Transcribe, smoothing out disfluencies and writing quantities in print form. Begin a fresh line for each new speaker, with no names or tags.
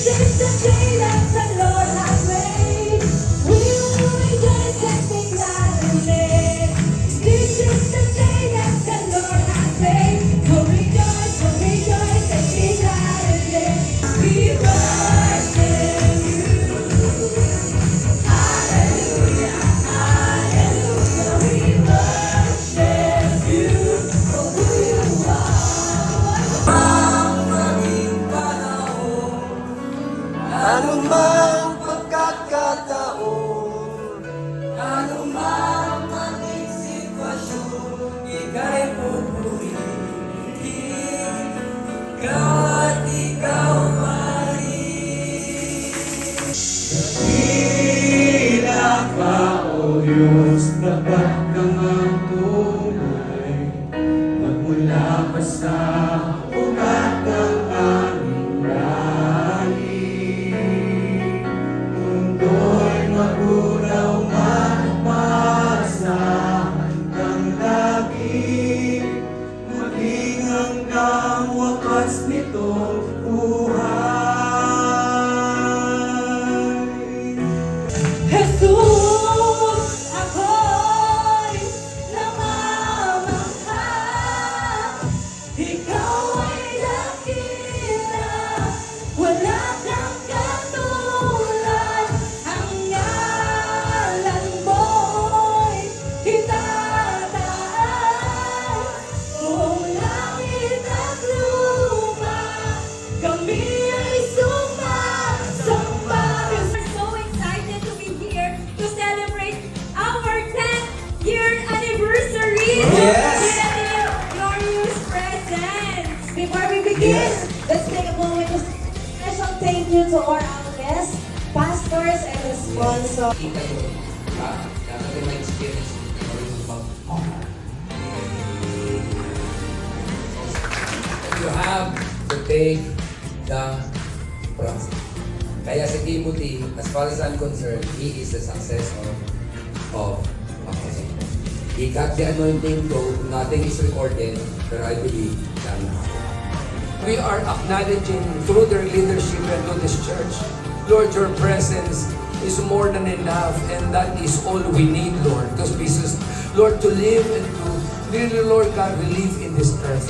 is the day that the Lord has made. We will rejoice and be glad in it. This is the day that the Lord has made. We'll rejoice and be glad in it. We worship you. Hallelujah, hallelujah. We worship you for who you are.
Anumang pagkakataon, anumang maging sitwasyon, ika'y pupurihin, ikaw at ikaw marin. Dakila ka, O Diyos, tapat kang ang tunay, magmula pa sa ugat ng aming langit. Mundo'y maguraw man maasahan kang lagi, maging hanggang wakas nitong buhay.
Jesus, ako'y namamangha. Ikaw ay dakila, wala kang katulad. Ang ngalan mo'y itataas. Buong langit at lupa, kami ay sumasamba.
We're so excited to be here to celebrate our 10th year anniversary.
Yes.
With glorious presents.
Before we begin,
Yes.
let's take a moment to say a special thank you to all our guests, pastors, and the sponsors.
Kita yun. Dapat yung ma-experience mo rin you have to take the process. Kaya si Timothy, as far as I'm concerned, he is the successor of Apostle. He got the anointing, though nothing is recorded, but I believe that we are acknowledging through their leadership and to this church, Lord, your presence is more than enough, and that is all we need, Lord. Because Jesus, Lord, to live and to really, Lord God, we live in this earth.